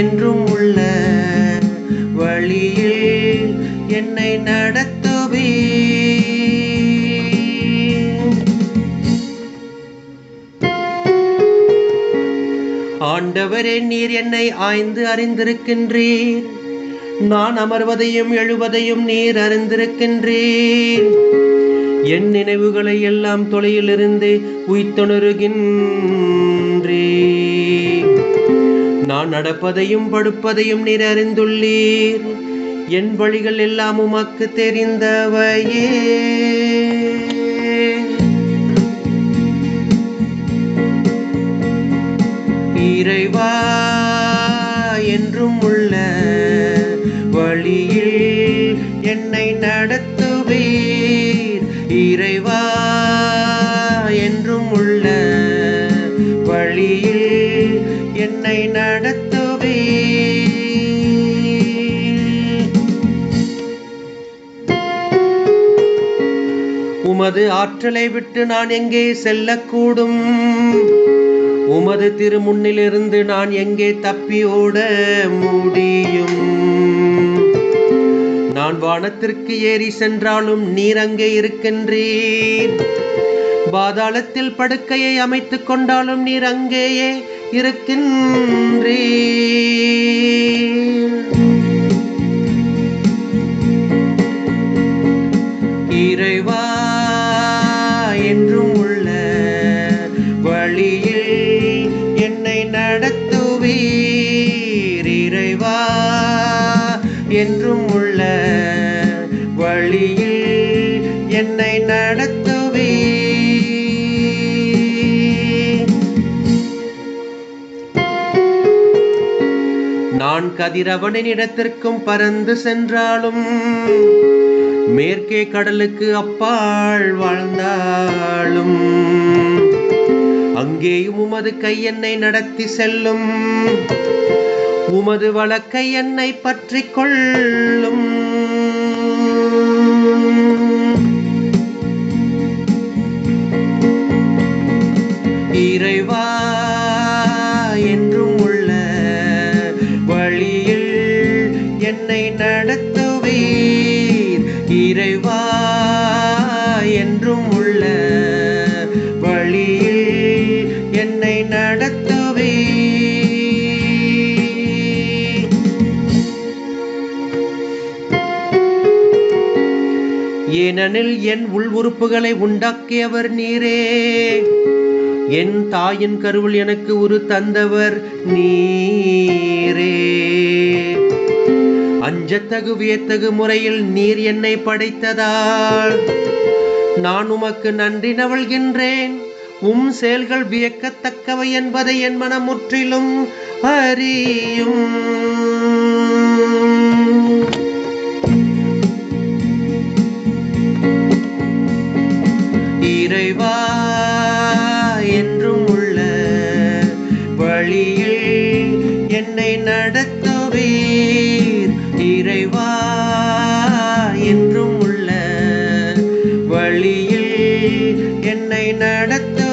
என்றும் உள்ள வழியில் என்னை நடத்துவீர். ஆண்டவரே, நீர் என்னை ஆய்ந்து அறிந்திருக்கின்றீர். நான் அமர்வதையும் எழுவதையும் நீர் அறிந்திருக்கின்றீர். என் நினைவுகளை எல்லாம் தொலையிலிருந்தே உய்த்துணருகின்றீர். நான் நடப்பதையும் படுப்பதையும் நீர் அறிந்துள்ளீர். என் வழிகள் எல்லாம் உமக்கு தெரிந்தவையே. இறைவா, என்றும் உள்ள வழியில் என்னை நடத்துவீர். இறைவா, என்றும் உள்ள வழியில் என்னை நடத்துவீர். உமது ஆற்றலை விட்டு நான் எங்கே செல்லக்கூடும்? உமது திருமுன்னிலிருந்து நான் எங்கே தப்பி ஓட முடியும்? நான் வானத்திற்கு ஏறி சென்றாலும் நீர் அங்கே இருக்கின்றீர். பாதாளத்தில் படுக்கையை அமைத்துக் கொண்டாலும் நீர் அங்கேயே இருக்கின்றீர். இறைவா, என்றும் உள்ள வழியில் என்னை நடத்துவீர். இறைவா, என்றும் உள்ள வழியில் என்னை நடத்துவீர். நான் கதிரவனின் இடத்திற்கும் பறந்து சென்றாலும், மேற்கே கடலுக்கு அப்பால் வாழ்ந்தாலும், அங்கேயும் உமது கை என்னை நடத்தி செல்லும். உமது வலக்கை என்னை பற்றி கொள்ளும். இறைவா, என்றும் உள்ள வழியில் என்னை நடத்துவீர். இறைவா, என்றும் உள்ள வழியில் என்னை நடத்துவீர். ஏனெனில் என் உள் உறுப்புகளை உண்டாக்கியவர் நீரே. என் தாயின் கருவில் எனக்கு உரு தந்தவர் நீரே. அஞ்சத்தகு வியத்தகு முறையில் நீர் என்னை படைத்ததால் நான் உமக்கு நன்றி நவழ்கின்றேன். உம் செயல்கள் வியக்கத்தக்கவை என்பதை என் மனம் முற்றிலும் அறியும். இறைவா, என்றும் உள்ள வழியில் என்னை நடத்துவீர். இறைவா, என்றும் உள்ள வழியில் என்னை நடத்து